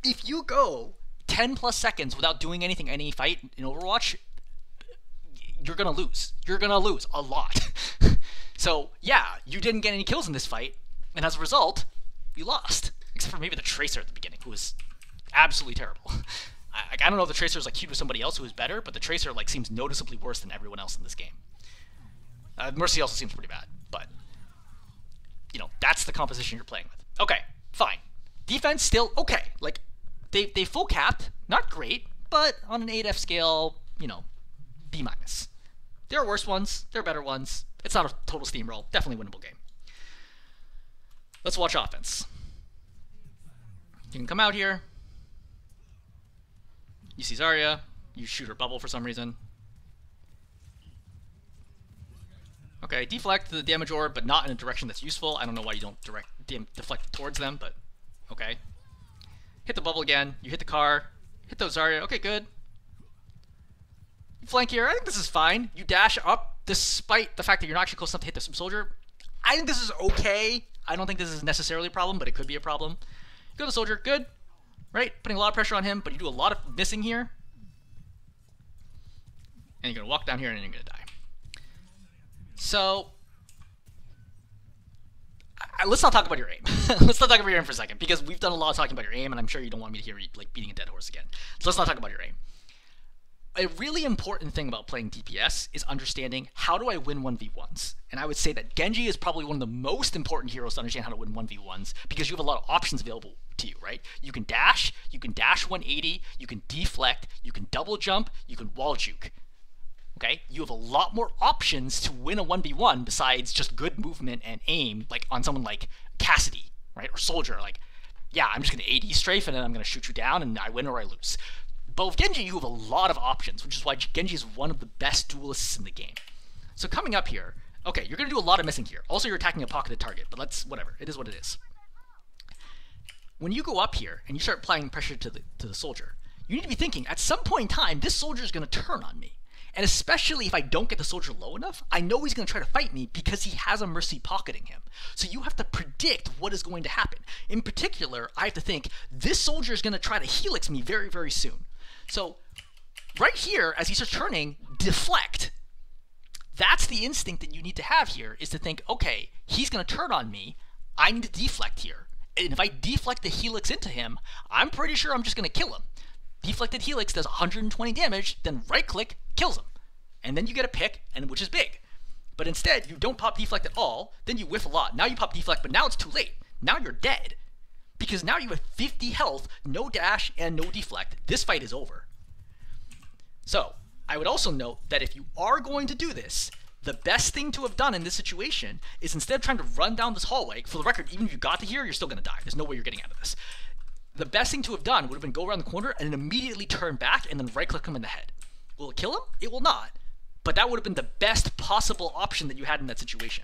If you go 10 plus seconds without doing anything, any fight in Overwatch, you're gonna lose. You're gonna lose a lot. So, yeah, you didn't get any kills in this fight, and as a result, you lost. Except for maybe the Tracer at the beginning, who was absolutely terrible. I don't know if the Tracer is like queued with somebody else who is better, but the Tracer like seems noticeably worse than everyone else in this game. Mercy also seems pretty bad, but you know, that's the composition you're playing with. Okay, fine. Defense still okay. Like they full capped, not great, but on an 8F scale, you know, B-. There are worse ones, there are better ones. It's not a total steamroll. Definitely winnable game. Let's watch offense. You can come out here. You see Zarya, you shoot her bubble for some reason. Okay, deflect the damage orb, but not in a direction that's useful. I don't know why you don't deflect towards them, but okay. Hit the bubble again, you hit the car, hit those Zarya, okay, good. You flank here, I think this is fine. You dash up, despite the fact that you're not actually close enough to hit the soldier. I think this is okay. I don't think this is necessarily a problem, but it could be a problem. You go to the soldier, good. Right? Putting a lot of pressure on him, but you do a lot of missing here. And you're going to walk down here and you're going to die. So, let's not talk about your aim. Let's not talk about your aim for a second, because we've done a lot of talking about your aim, and I'm sure you don't want me to hear you like beating a dead horse again. So let's not talk about your aim. A really important thing about playing DPS is understanding how do I win 1v1s. And I would say that Genji is probably one of the most important heroes to understand how to win 1v1s, because you have a lot of options available to you, right? You can dash 180, you can deflect, you can double jump, you can wall juke. Okay? You have a lot more options to win a 1v1 besides just good movement and aim, like on someone like Cassidy, right? Or Soldier, like, yeah, I'm just going to AD strafe and then I'm going to shoot you down and I win or I lose. But with Genji, you have a lot of options, which is why Genji is one of the best duelists in the game. So coming up here, okay, you're going to do a lot of missing here. Also, you're attacking a pocketed target, but whatever. It is what it is. When you go up here and you start applying pressure to the soldier, you need to be thinking, at some point in time, this soldier is going to turn on me. And especially if I don't get the soldier low enough, I know he's going to try to fight me because he has a Mercy pocketing him. So you have to predict what is going to happen. In particular, I have to think, this soldier is going to try to helix me very, very soon. So right here, as he starts turning, deflect. That's the instinct that you need to have here, is to think, okay, he's going to turn on me. I need to deflect here. And if I deflect the helix into him, I'm pretty sure I'm just going to kill him. Deflected helix does 120 damage, then right-click, kills him. And then you get a pick, which is big. But instead, you don't pop deflect at all, then you whiff a lot. Now you pop deflect, but now it's too late. Now you're dead. Because now you have 50 health, no dash, and no deflect. This fight is over. So, I would also note that if you are going to do this, the best thing to have done in this situation is instead of trying to run down this hallway, for the record, even if you got to here, you're still going to die. There's no way you're getting out of this. The best thing to have done would have been go around the corner and then immediately turn back and then right-click him in the head. Will it kill him? It will not. But that would have been the best possible option that you had in that situation.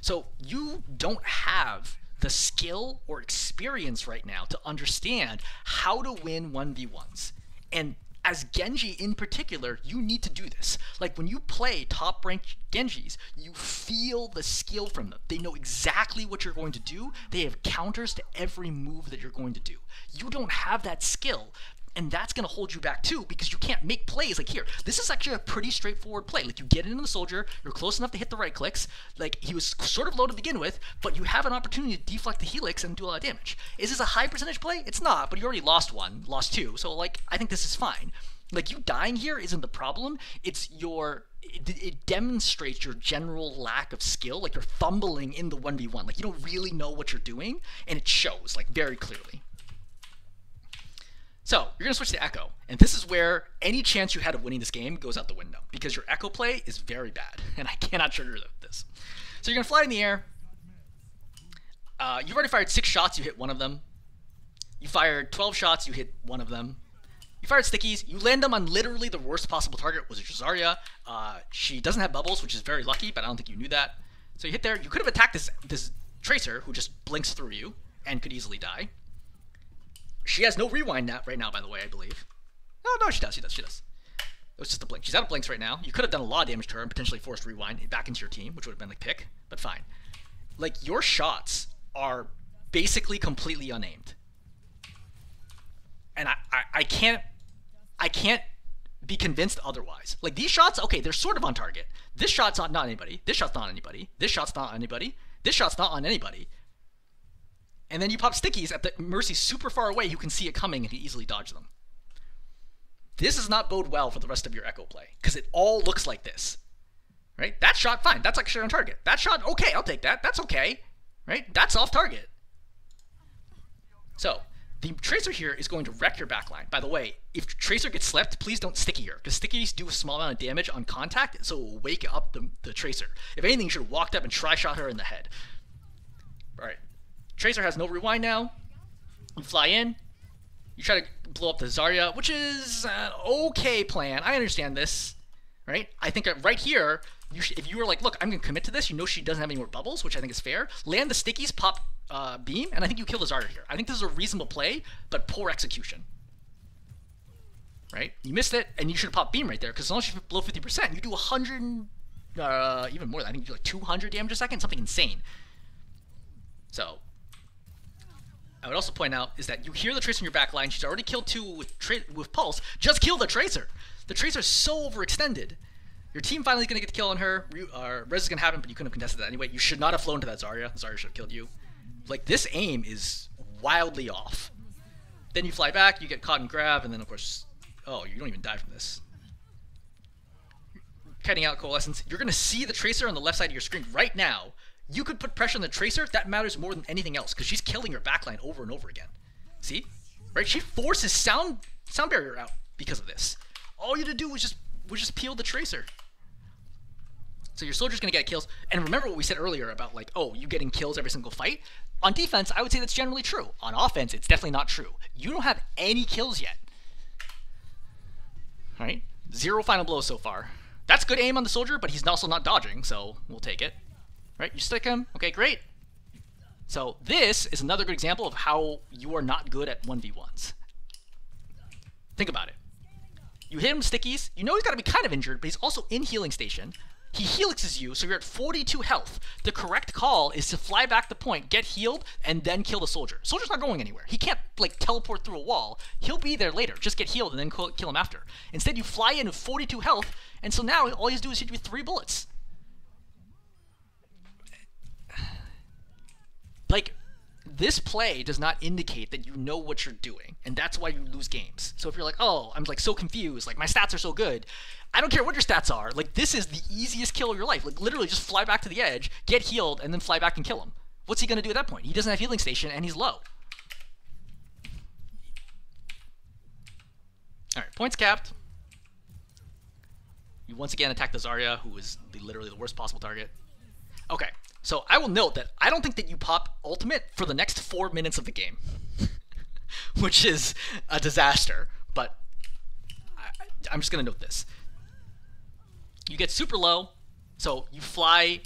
So you don't have the skill or experience right now to understand how to win 1v1s. And as Genji in particular, you need to do this. Like when you play top-ranked Genjis, you feel the skill from them. They know exactly what you're going to do. They have counters to every move that you're going to do. You don't have that skill, and that's going to hold you back too, because you can't make plays like here. This is actually a pretty straightforward play. Like you get into the soldier, you're close enough to hit the right clicks. Like he was sort of low to begin with, but you have an opportunity to deflect the helix and do a lot of damage. Is this a high percentage play? It's not, but you already lost two. So like I think this is fine. Like you dying here isn't the problem. It's it demonstrates your general lack of skill. Like you're fumbling in the 1v1. Like you don't really know what you're doing, and it shows like very clearly. So, you're going to switch to Echo, and this is where any chance you had of winning this game goes out the window, because your Echo play is very bad, and I cannot trigger this. So you're going to fly in the air. You've already fired 6 shots, you hit 1 of them. You fired 12 shots, you hit 1 of them. You fired stickies, you land them on literally the worst possible target, was Zarya. She doesn't have bubbles, which is very lucky, but I don't think you knew that. So you hit there, you could have attacked this Tracer, who just blinks through you, and could easily die. She has no rewind right now, by the way, I believe. No, she does. It was just a blink. She's out of blinks right now. You could have done a lot of damage to her and potentially forced rewind back into your team, which would have been like pick, but fine. Like, your shots are basically completely unaimed. And I can't be convinced otherwise. Like, these shots, okay, they're sort of on target. This shot's not anybody. This shot's not anybody. This shot's not on anybody. This shot's not on anybody. And then you pop stickies at the Mercy super far away, you can see it coming and you easily dodge them. This does not bode well for the rest of your Echo play, because it all looks like this. Right? That shot, fine. That's actually on target. That shot, okay, I'll take that. That's okay. Right? That's off target. So, the Tracer here is going to wreck your backline. By the way, if Tracer gets slept, please don't sticky her, because stickies do a small amount of damage on contact, so it will wake up the Tracer. If anything, you should have walked up and try-shot her in the head. Alright. Tracer has no rewind now. You fly in. You try to blow up the Zarya, which is an okay plan. I understand this, right? I think right here, if you were like, look, I'm going to commit to this, you know she doesn't have any more bubbles, which I think is fair. Land the stickies, pop beam, and I think you kill the Zarya here. I think this is a reasonable play, but poor execution. Right? You missed it, and you should have popped beam right there, because as long as you below 50%, you do 100, even more than that. I think you do like 200 damage a second, something insane. So, I would also point out is that you hear the Tracer in your back line. She's already killed 2 with Pulse. Just kill the Tracer. The Tracer's so overextended. Your team finally going to get the kill on her. Res is going to happen, but you couldn't have contested that anyway. You should not have flown to that Zarya. Zarya should have killed you. Like, this aim is wildly off. Then you fly back, you get caught and grab, and then, of course, oh, you don't even die from this. Kiting out Coalescence. You're going to see the Tracer on the left side of your screen right now. You could put pressure on the Tracer. That matters more than anything else, because she's killing your backline over and over again. See? Right? She forces sound barrier out because of this. All you had to do was just peel the Tracer. So your soldier's going to get kills. And remember what we said earlier about, like, oh, you getting kills every single fight? On defense, I would say that's generally true. On offense, it's definitely not true. You don't have any kills yet. Right? 0 final blows so far. That's good aim on the soldier, but he's also not dodging, so we'll take it. Right? You stick him. Okay, great. So this is another good example of how you are not good at 1v1s. Think about it. You hit him with stickies. You know he's got to be kind of injured, but he's also in healing station. He helixes you, so you're at 42 health. The correct call is to fly back the point, get healed, and then kill the soldier. Soldier's not going anywhere. He can't, like, teleport through a wall. He'll be there later. Just get healed and then kill him after. Instead, you fly in with 42 health, and so now all he has to do is hit you with 3 bullets. Like, this play does not indicate that you know what you're doing, and that's why you lose games. So if you're like, oh, I'm like so confused, like my stats are so good, I don't care what your stats are. Like, this is the easiest kill of your life. Like, literally just fly back to the edge, get healed, and then fly back and kill him. What's he gonna do at that point? He doesn't have healing station, and he's low. Alright, points capped. You once again attack the Zarya, who is literally the worst possible target. Okay. So I will note that I don't think that you pop ultimate for the next 4 minutes of the game, which is a disaster, but I'm just going to note this. You get super low, so you fly.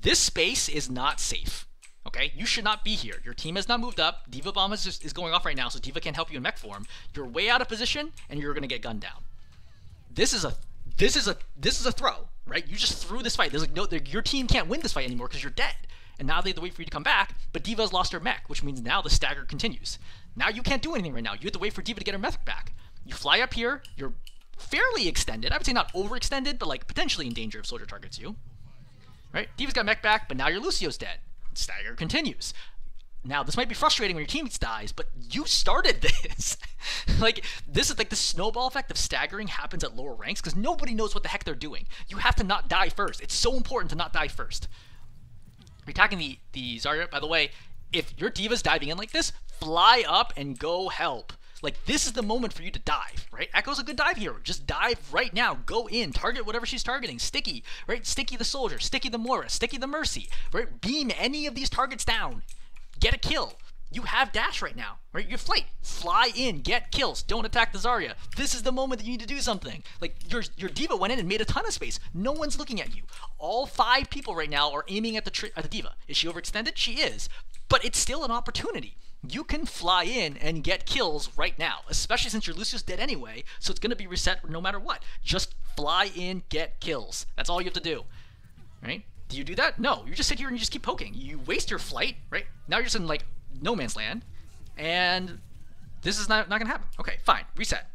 This space is not safe, okay? You should not be here. Your team has not moved up. Diva Bomb is going off right now, so Diva can't help you in mech form. You're way out of position, and you're going to get gunned down. This is a throw, right? You just threw this fight. There's like no, your team can't win this fight anymore because you're dead. And now they have to wait for you to come back, but Diva's lost her mech, which means now the stagger continues. Now you can't do anything right now. You have to wait for Diva to get her mech back. You fly up here, you're fairly extended. I would say not overextended, but like potentially in danger if soldier targets you. Right? Diva's got mech back, but now your Lucio's dead. Stagger continues. Now, this might be frustrating when your teammate dies, but you started this. Like, this is like the snowball effect of staggering happens at lower ranks because nobody knows what the heck they're doing. You have to not die first. It's so important to not die first. You're attacking the Zarya. By the way, if your Diva's diving in like this, fly up and go help. Like, this is the moment for you to dive, right? Echo's a good dive hero. Just dive right now. Go in. Target whatever she's targeting. Sticky, right? Sticky the soldier. Sticky the Moira. Sticky the Mercy, right? Beam any of these targets down. Get a kill. You have dash right now, right? Your flight. Fly in, get kills. Don't attack the Zarya. This is the moment that you need to do something. Like, your Diva went in and made a ton of space. No one's looking at you. All 5 people right now are aiming at the Diva. Is she overextended? She is. But it's still an opportunity. You can fly in and get kills right now, especially since your Lucio's dead anyway, so it's going to be reset no matter what. Just fly in, get kills. That's all you have to do, right? Do you do that? No. You just sit here and you just keep poking. You waste your flight, right? Now you're just in, like, no man's land, and this is not going to happen. Okay, fine. Reset.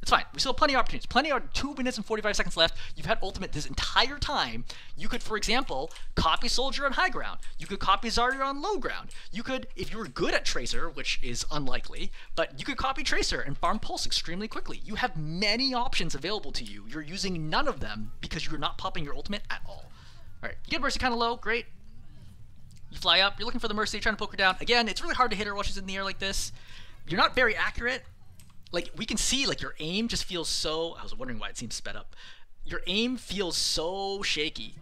It's fine. We still have plenty of opportunities. Plenty of 2 minutes and 45 seconds left. You've had ultimate this entire time. You could, for example, copy Soldier on high ground. You could copy Zarya on low ground. You could, if you were good at Tracer, which is unlikely, but you could copy Tracer and farm Pulse extremely quickly. You have many options available to you. You're using none of them because you're not popping your ultimate at all. Alright, you get Mercy kind of low, great. You fly up, you're looking for the Mercy, trying to poke her down. Again, it's really hard to hit her while she's in the air like this. You're not very accurate. Like, we can see, like, your aim just feels so... I was wondering why it seems sped up. Your aim feels so shaky.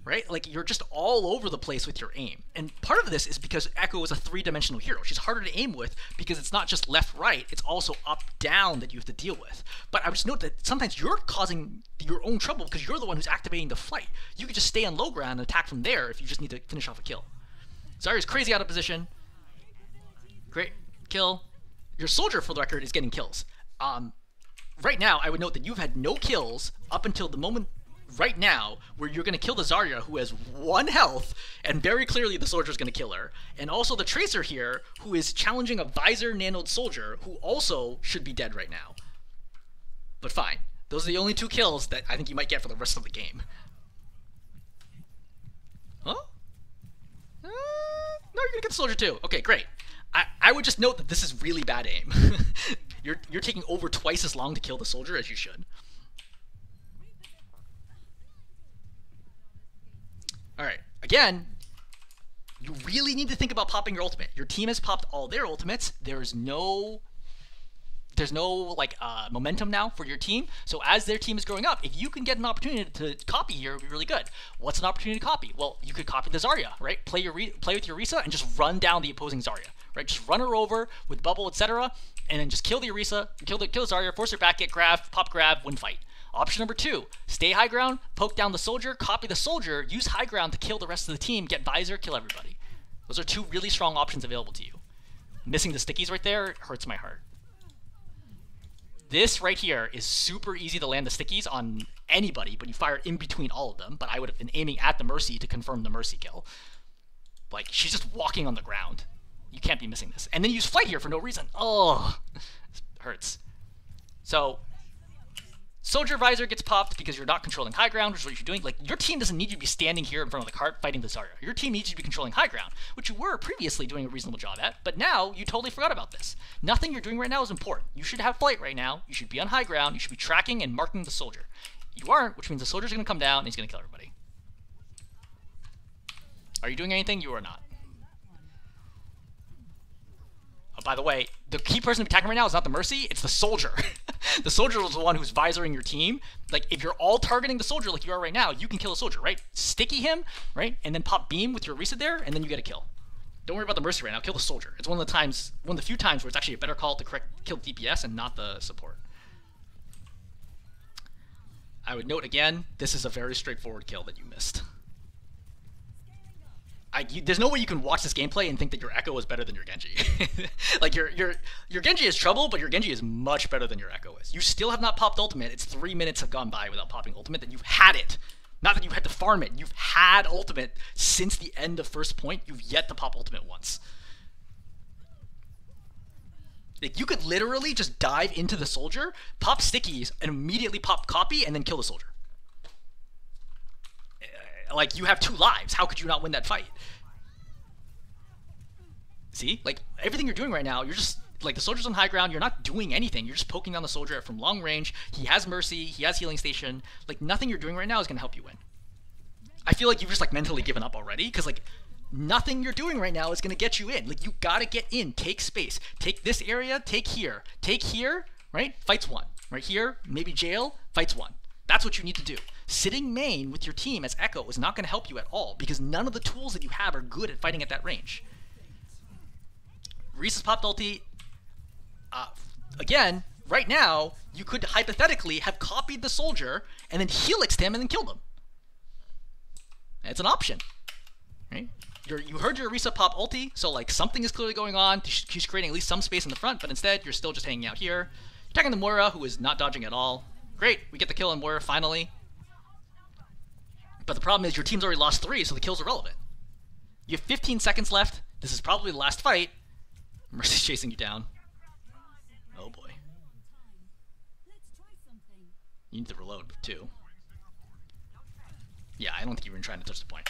Right? Like, you're just all over the place with your aim. And part of this is because Echo is a 3-dimensional hero. She's harder to aim with because it's not just left-right, it's also up-down that you have to deal with. But I would just note that sometimes you're causing your own trouble because you're the one who's activating the flight. You could just stay on low ground and attack from there if you just need to finish off a kill. Zarya's crazy out of position. Great. Kill. Your soldier, for the record, is getting kills. Right now, I would note that you've had no kills up until the moment right now where you're going to kill the Zarya, who has 1 health, and very clearly the soldier's going to kill her. And also the Tracer here, who is challenging a visor-nanoed soldier, who also should be dead right now. But fine. Those are the only 2 kills that I think you might get for the rest of the game. Huh? No, you're going to get the soldier too. Okay, great. I would just note that this is really bad aim. You're taking over twice as long to kill the soldier as you should. Alright, again, you really need to think about popping your ultimate. Your team has popped all their ultimates. There's no like momentum now for your team. So as their team is growing up, if you can get an opportunity to copy here, it would be really good. What's an opportunity to copy? Well, you could copy the Zarya, right? Play with your Risa and just run down the opposing Zarya, right? Just run her over with bubble, etc. and then just kill the Orisa, kill the Zarya, force her back, get grab, pop grab, win fight. Option number 2, stay high ground, poke down the soldier, copy the soldier, use high ground to kill the rest of the team, get visor, kill everybody. Those are 2 really strong options available to you. Missing the stickies right there hurts my heart. This right here is super easy to land the stickies on anybody, but you fire in between all of them. But I would have been aiming at the Mercy to confirm the Mercy kill. Like, she's just walking on the ground. You can't be missing this. And then you use flight here for no reason. Oh, it hurts. So, soldier visor gets popped because you're not controlling high ground, which is what you're doing. Like, your team doesn't need you to be standing here in front of the cart fighting the Zarya. Your team needs you to be controlling high ground, which you were previously doing a reasonable job at, but now you totally forgot about this. Nothing you're doing right now is important. You should have flight right now. You should be on high ground. You should be tracking and marking the soldier. You aren't, which means the soldier's going to come down and he's going to kill everybody. Are you doing anything? You are not. Oh, by the way, the key person attacking right now is not the Mercy, it's the soldier. The soldier is the one who's visoring your team. Like, if you're all targeting the soldier like you are right now, you can kill a soldier, right? Sticky him, right? And then pop beam with your Orisa there, and then you get a kill. Don't worry about the Mercy right now, kill the soldier. It's one of the few times where it's actually a better call to kill DPS and not the support. I would note again, this is a very straightforward kill that you missed. There's no way you can watch this gameplay and think that your Echo is better than your Genji. Like, your Genji is trouble, but your Genji is much better than your Echo is. You still have not popped ultimate. It's 3 minutes have gone by without popping ultimate, that you've had it. Not that you had to farm it. You've had ultimate since the end of first point. You've yet to pop ultimate once. Like, you could literally just dive into the soldier, pop stickies, and immediately pop copy, and then kill the soldier. Like, you have 2 lives. How could you not win that fight? See? Like, everything you're doing right now, you're just, like, the soldier's on high ground, you're not doing anything. You're just poking down the soldier from long range. He has Mercy, he has healing station. Like, nothing you're doing right now is going to help you win. I feel like you've just, like, mentally given up already, because, like, nothing you're doing right now is going to get you in. Like, you gotta get in. Take space. Take this area, take here. Take here, right? Fights 1. Right here, maybe jail, fights 1. That's what you need to do. Sitting main with your team as Echo is not going to help you at all, because none of the tools that you have are good at fighting at that range. Reese's popped ulti. Again, right now, you could hypothetically have copied the soldier and then helixed him and then killed him. It's an option, right? You heard your Orisa pop ulti, so like something is clearly going on. She's creating at least some space in the front, but instead you're still just hanging out here. You're attacking the Moira, who is not dodging at all. Great, we get the kill on Moira finally. But the problem is your team's already lost 3, so the kill's irrelevant. You have 15 seconds left. This is probably the last fight. Mercy's chasing you down. Oh boy. You need to reload too. Yeah, I don't think you were trying to touch the point.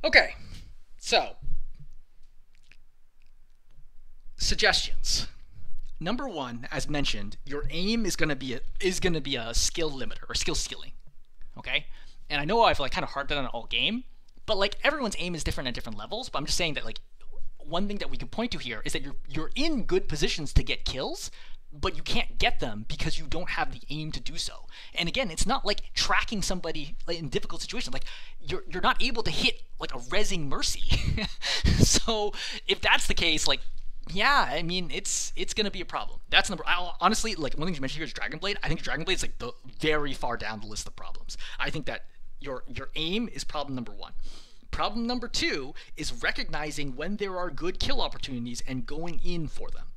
Okay, so suggestions. Number 1, as mentioned, your aim is gonna be a skill limiter or skill ceiling. Okay, and I know I've like kind of harped on it all game, but like everyone's aim is different at different levels. But I'm just saying that like one thing that we can point to here is that you're in good positions to get kills, but you can't get them because you don't have the aim to do so. And again, it's not like tracking somebody in difficult situations. Like you're not able to hit like a rezzing Mercy. So if that's the case, like yeah, I mean it's gonna be a problem. That's honestly, like one thing you mentioned here is Dragon Blade. I think Dragon Blade is like the very far down the list of problems. I think that your aim is problem number 1. Problem number 2 is recognizing when there are good kill opportunities and going in for them.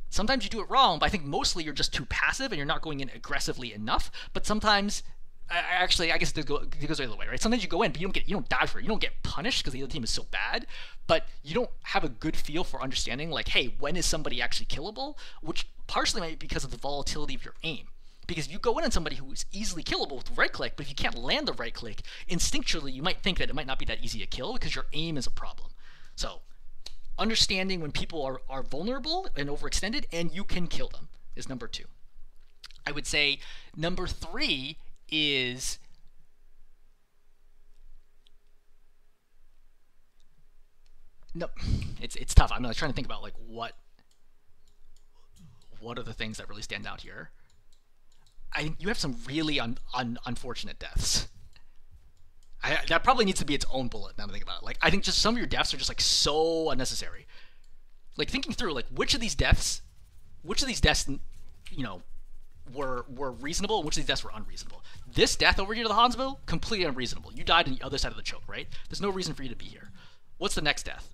Sometimes you do it wrong, but I think mostly you're just too passive and you're not going in aggressively enough. But sometimes, actually, I guess it goes the other way, right? Sometimes you go in, but you don't die for it. You don't get punished because the other team is so bad, but you don't have a good feel for understanding, like, hey, when is somebody actually killable? Which partially might be because of the volatility of your aim. Because if you go in on somebody who is easily killable with right click, but if you can't land the right click, instinctually you might think that it might not be that easy to kill because your aim is a problem. So understanding when people are vulnerable and overextended and you can kill them is number 2. I would say number 3 is no, it's tough. I'm trying to think about like what are the things that really stand out here. I think you have some really unfortunate deaths. That probably needs to be its own bullet now that I think about it. Like, I think just some of your deaths are just like so unnecessary. Like thinking through, like which of these deaths which of these deaths, were reasonable, and which of these deaths were unreasonable. This death over here to the Hanzo, completely unreasonable. You died on the other side of the choke, right? There's no reason for you to be here. What's the next death?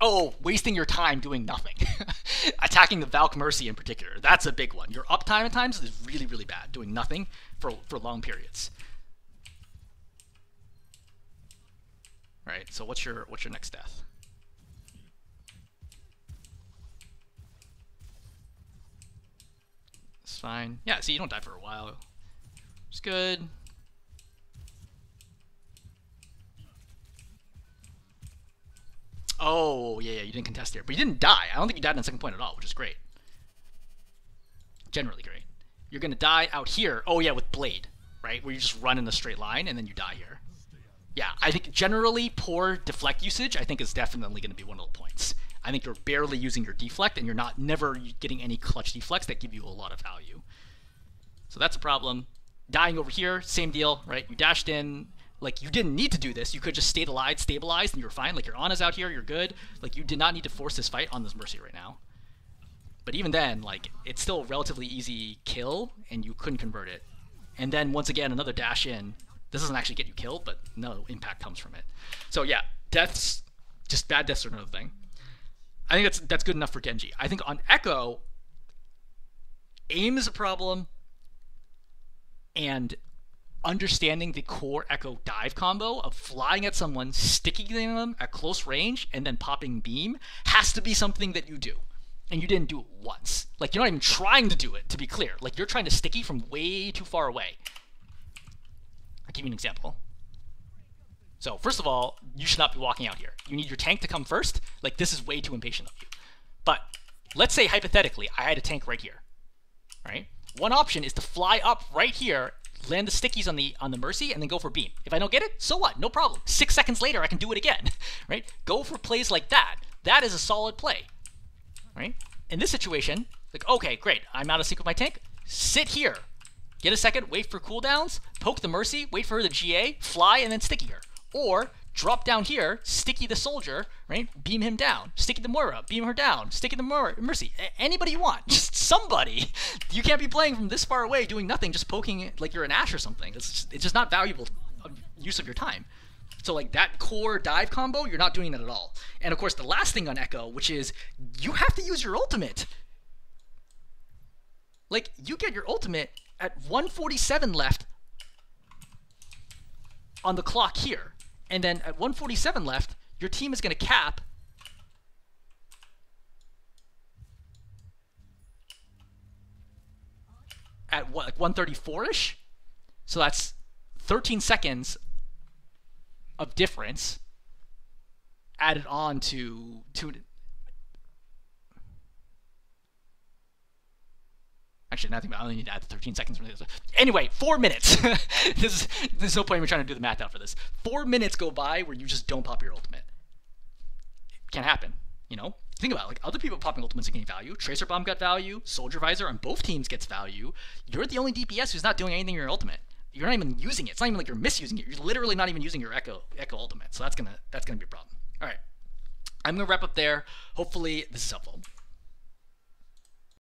Oh, wasting your time doing nothing. Attacking the Valk Mercy in particular. That's a big one. Your uptime at times is really, really bad. Doing nothing for long periods. Right, so what's your next death? It's fine. Yeah, see, you don't die for a while. It's good. Oh, yeah, you didn't contest here. But you didn't die. I don't think you died on the second point at all, which is great. Generally great. You're going to die out here. Oh, yeah, with Blade, right? Where you just run in a straight line, and then you die here. Yeah, I think generally poor deflect usage, I think, is definitely going to be one of the points. I think you're barely using your deflect, and you're never getting any clutch deflects that give you a lot of value. So that's a problem. Dying over here, same deal, right? You dashed in. Like, you didn't need to do this. You could just stayed alive, stabilized, and you're fine. Like, your Ana's out here, you're good. Like, you did not need to force this fight on this Mercy right now. But even then, like, it's still a relatively easy kill, and you couldn't convert it. And then, once again, another dash in. This doesn't actually get you killed, but no impact comes from it. So, yeah, deaths, just bad deaths are another thing. I think that's good enough for Genji. I think on Echo, aim is a problem, and understanding the core Echo dive combo of flying at someone, sticking them at close range, and then popping beam has to be something that you do. And you didn't do it once. Like, you're not even trying to do it, to be clear. Like, you're trying to sticky from way too far away. I'll give you an example. So, first of all, you should not be walking out here. You need your tank to come first. Like, this is way too impatient of you. But let's say, hypothetically, I had a tank right here. Right? One option is to fly up right here, land the stickies on the Mercy, and then go for beam. If I don't get it, so what? No problem. 6 seconds later, I can do it again. Right? Go for plays like that. That is a solid play. Right? In this situation, like, okay, great. I'm out of sync with my tank. Sit here. Get a second, wait for cooldowns, poke the Mercy, wait for her to GA, fly, and then sticky her. Or drop down here, sticky the soldier, right? Beam him down. Sticky the Moira, beam her down. Sticky the Mercy. Anybody you want. Just somebody. You can't be playing from this far away doing nothing, just poking like you're an Ashe or something. It's just not valuable use of your time. So like that core dive combo, you're not doing that at all. And of course the last thing on Echo, which is you have to use your ultimate. Like you get your ultimate at 147 left on the clock here. And then at 147 left, your team is going to cap at what, like 134-ish? So that's 13 seconds of difference added on to actually, nothing. I only need to add 13 seconds. Anyway, 4 minutes. There's no point in me trying to do the math out for this. 4 minutes go by where you just don't pop your ultimate. It can't happen, you know? Think about it. Like, other people popping ultimates are getting value. Tracer Bomb got value. Soldier Visor on both teams gets value. You're the only DPS who's not doing anything in your ultimate. You're not even using it. It's not even like you're misusing it. You're literally not even using your Echo ultimate. So that's gonna be a problem. All right, I'm gonna wrap up there. Hopefully this is helpful.